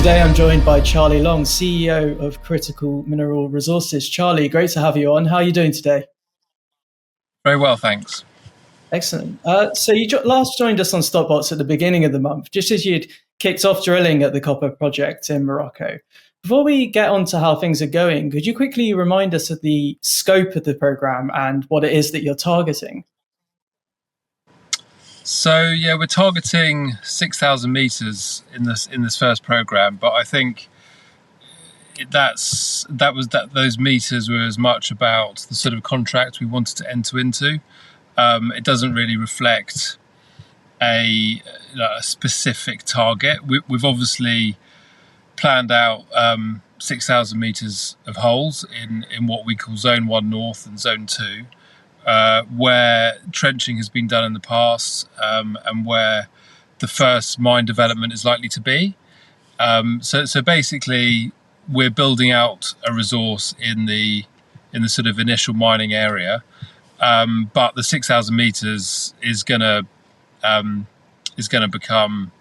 Today I'm joined by Charlie Long, CEO of Critical Mineral Resources. Charlie, great to have you on. How are you doing today? Very well, thanks. Excellent. So you last joined us on StockBox at the beginning of the month, just as you'd kicked off drilling at the copper project in Morocco. Before we get on to how things are going, could you quickly remind us of the scope of the program and what it is that you're targeting? So yeah, we're targeting 6,000 meters in this first program, but I think those meters were as much about the sort of contract we wanted to enter into. It doesn't really reflect a specific target. We've obviously planned out 6,000 meters of holes in what we call Zone 1 North and Zone 2. Where trenching has been done in the past, and where the first mine development is likely to be. So basically, we're building out a resource in the sort of initial mining area, but the 6,000 meters is gonna become,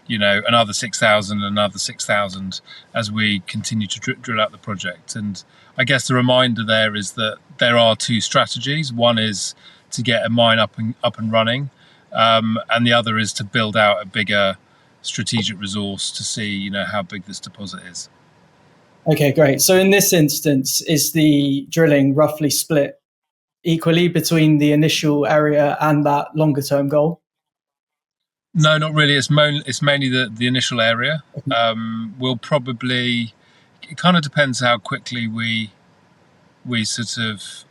another 6,000, another 6,000 as we continue to drill out the project. And I guess the reminder there is that there are two strategies. One is to get a mine up and running, and the other is to build out a bigger strategic resource to see, how big this deposit is. Okay, great. So in this instance, is the drilling roughly split equally between the initial area and that longer term goal? No, not really. It's mainly the initial area. We'll probably, it kind of depends how quickly we sort of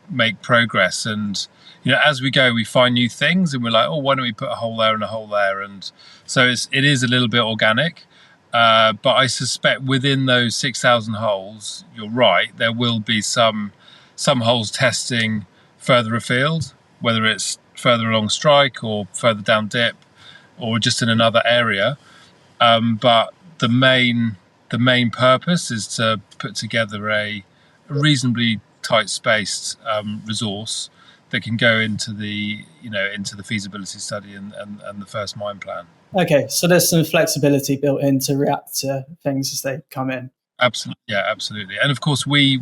make progress, and as we go we find new things and we're like, oh, why don't we put a hole there and a hole there, and so it is a little bit organic, but I suspect within those 6,000 holes, you're right, there will be some holes testing further afield, whether it's further along strike or further down dip or just in another area, but the main purpose is to put together a reasonably tight spaced resource that can go into the feasibility study and the first mine plan. Okay, so there's some flexibility built in to react to things as they come in. Absolutely, yeah, absolutely. And of course we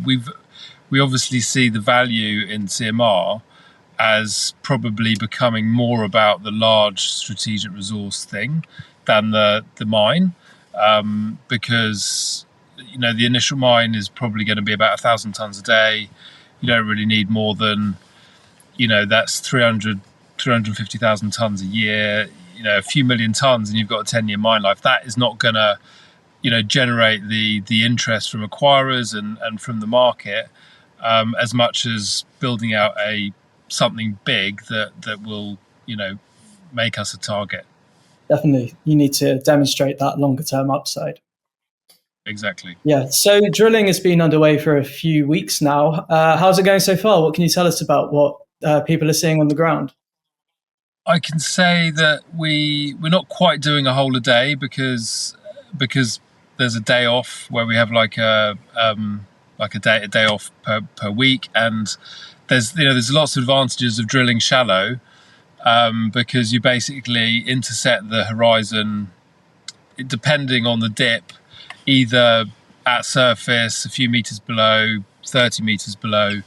obviously see the value in CMR as probably becoming more about the large strategic resource thing than the mine, because the initial mine is probably going to be about 1,000 tons a day. You don't really need more than, that's 350,000 tons a year, a few million tons, and you've got a 10-year mine life. That is not going to, generate the interest from acquirers and from the market, as much as building out something big that will, make us a target. Definitely, you need to demonstrate that longer term upside. Exactly. Yeah, so drilling has been underway for a few weeks now. How's it going so far? What can you tell us about what people are seeing on the ground? I can say that we're not quite doing a hole a day because there's a day off where we have like a day off per week, and there's lots of advantages of drilling shallow, because you basically intersect the horizon depending on the dip, either at surface, a few meters below, 30 meters below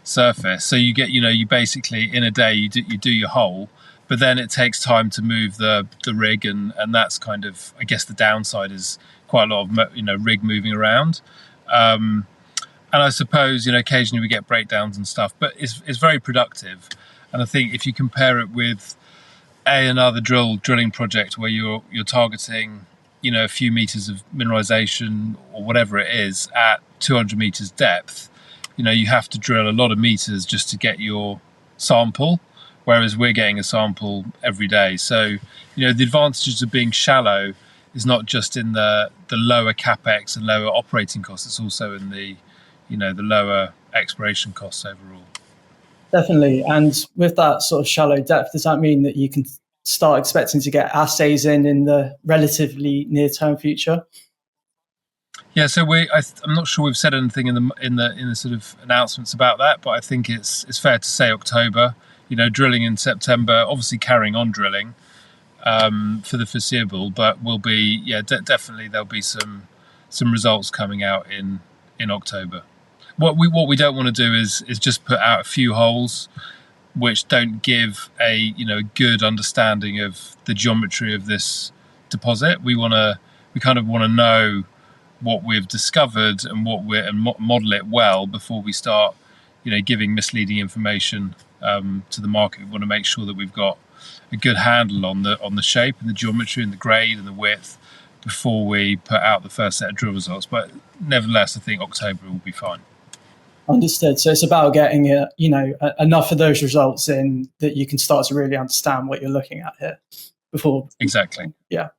surface. So you get, you basically in a day you do your hole, but then it takes time to move the rig, and that's kind of, I guess the downside is quite a lot of rig moving around. And I suppose occasionally we get breakdowns and stuff, but it's very productive. And I think if you compare it with another drilling project where you're targeting a few meters of mineralization or whatever it is at 200 meters depth, you have to drill a lot of meters just to get your sample, whereas we're getting a sample every day. So the advantages of being shallow is not just in the lower capex and lower operating costs, it's also in the lower exploration costs overall. Definitely. And with that sort of shallow depth, does that mean that you can start expecting to get assays in the relatively near-term future? Yeah, so I'm not sure we've said anything in the sort of announcements about that, but I think it's fair to say October. Drilling in September, obviously carrying on drilling, for the foreseeable, but will be definitely there'll be some results coming out in October. What we don't want to do is just put out a few holes which don't give a good understanding of the geometry of this deposit. We kind of want to know what we've discovered and model it well before we start giving misleading information to the market. We want to make sure that we've got a good handle on the shape and the geometry and the grade and the width before we put out the first set of drill results. But nevertheless, I think October will be fine. Understood. So it's about getting enough of those results in that you can start to really understand what you're looking at here before. Exactly. Yeah.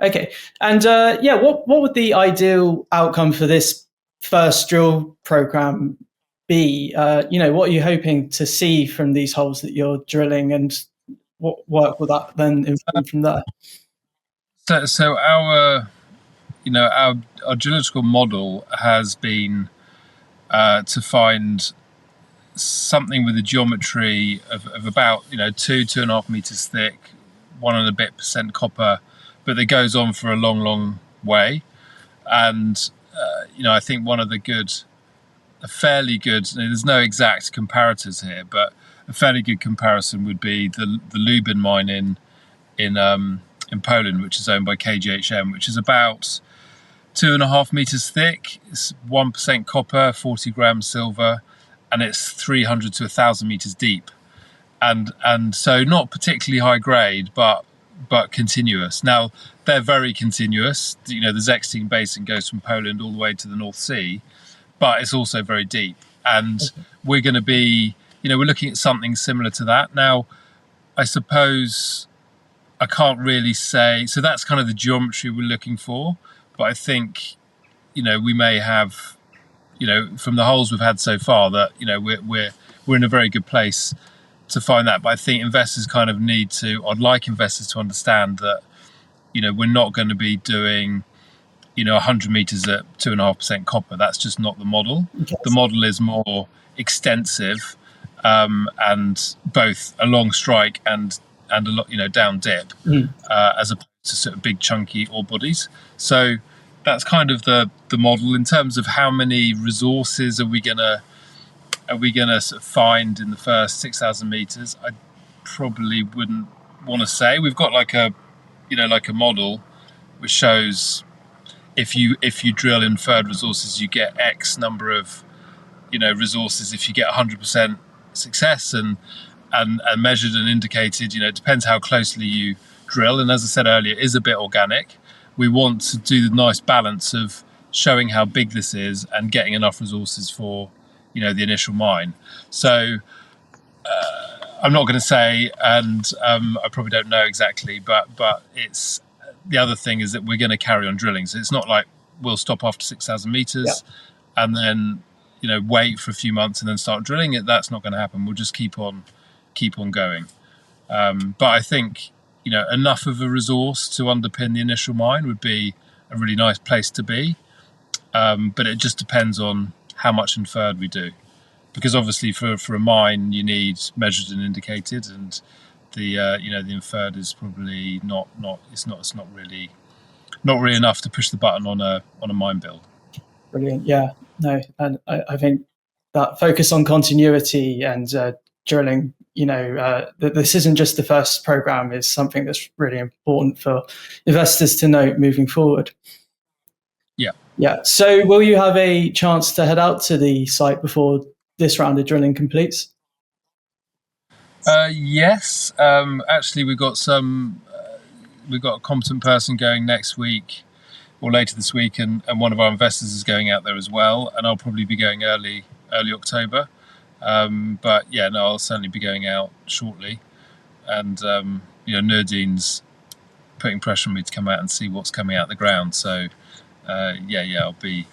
Okay. And what would the ideal outcome for this first drill program be? What are you hoping to see from these holes that you're drilling, and what work will that then inform from there? So our geological model has been to find something with a geometry of about 2.5 meters thick, 1 and a bit % copper, but that goes on for a long way. And I think a fairly good, there's no exact comparators here, but a fairly good comparison would be the Lubin mine in Poland, which is owned by KGHM, which is about 2.5 meters thick. It's 1% copper, 40 grams silver, and it's 300 to 1,000 meters deep, and so not particularly high grade, but continuous. Now they're very continuous. The Zechstein Basin goes from Poland all the way to the North Sea, but it's also very deep, and we're going to be we're looking at something similar to that. Now I suppose I can't really say, so that's kind of the geometry we're looking for, but I think we may have from the holes we've had so far that we're in a very good place to find that. But I think investors kind of I'd like investors to understand that we're not going to be doing 100 meters at 2.5% copper. That's just not the model. Okay. The model is more extensive, and both a long strike and a lot down dip, as opposed to sort of big chunky ore bodies. So that's kind of the model. In terms of how many resources are we gonna sort of find in the first 6,000 meters, I probably wouldn't want to say. We've got like a model which shows if you drill inferred resources, you get X number of resources if you get 100% success, and measured and indicated. It depends how closely you drill, and as I said earlier, it is a bit organic. We want to do the nice balance of showing how big this is and getting enough resources for the initial mine. So I'm not going to say, and I probably don't know exactly, but it's the other thing is that we're going to carry on drilling. So it's not like we'll stop after 6,000 meters and then wait for a few months and then start drilling it. That's not going to happen. We'll just keep on going. But I think enough of a resource to underpin the initial mine would be a really nice place to be. But it just depends on how much inferred we do, because obviously for a mine you need measured and indicated, and the the inferred is probably not really enough to push the button on a mine build. Brilliant. Yeah. No, and I think that focus on continuity and drilling, this isn't just the first program, is something that's really important for investors to note moving forward. Yeah. So will you have a chance to head out to the site before this round of drilling completes? Yes. Actually, we've got a competent person going next week or later this week, and one of our investors is going out there as well, and I'll probably be going early October. But yeah, no, I'll certainly be going out shortly, and Nurdine's putting pressure on me to come out and see what's coming out of the ground. So I'll be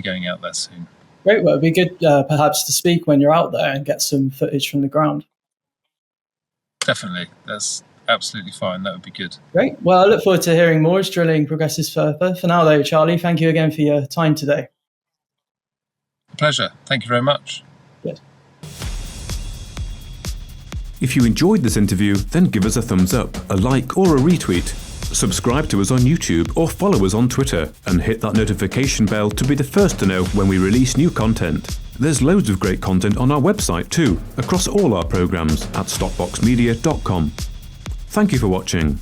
going out there soon. Great. Well, it'd be good perhaps to speak when you're out there and get some footage from the ground. Definitely, that's absolutely fine. That would be good. Great. Well, I look forward to hearing more as drilling progresses further. For now, though, Charlie, thank you again for your time today. Pleasure. Thank you very much. Good. If you enjoyed this interview, then give us a thumbs up, a like or a retweet. Subscribe to us on YouTube or follow us on Twitter and hit that notification bell to be the first to know when we release new content. There's loads of great content on our website too, across all our programs at stockboxmedia.com. Thank you for watching.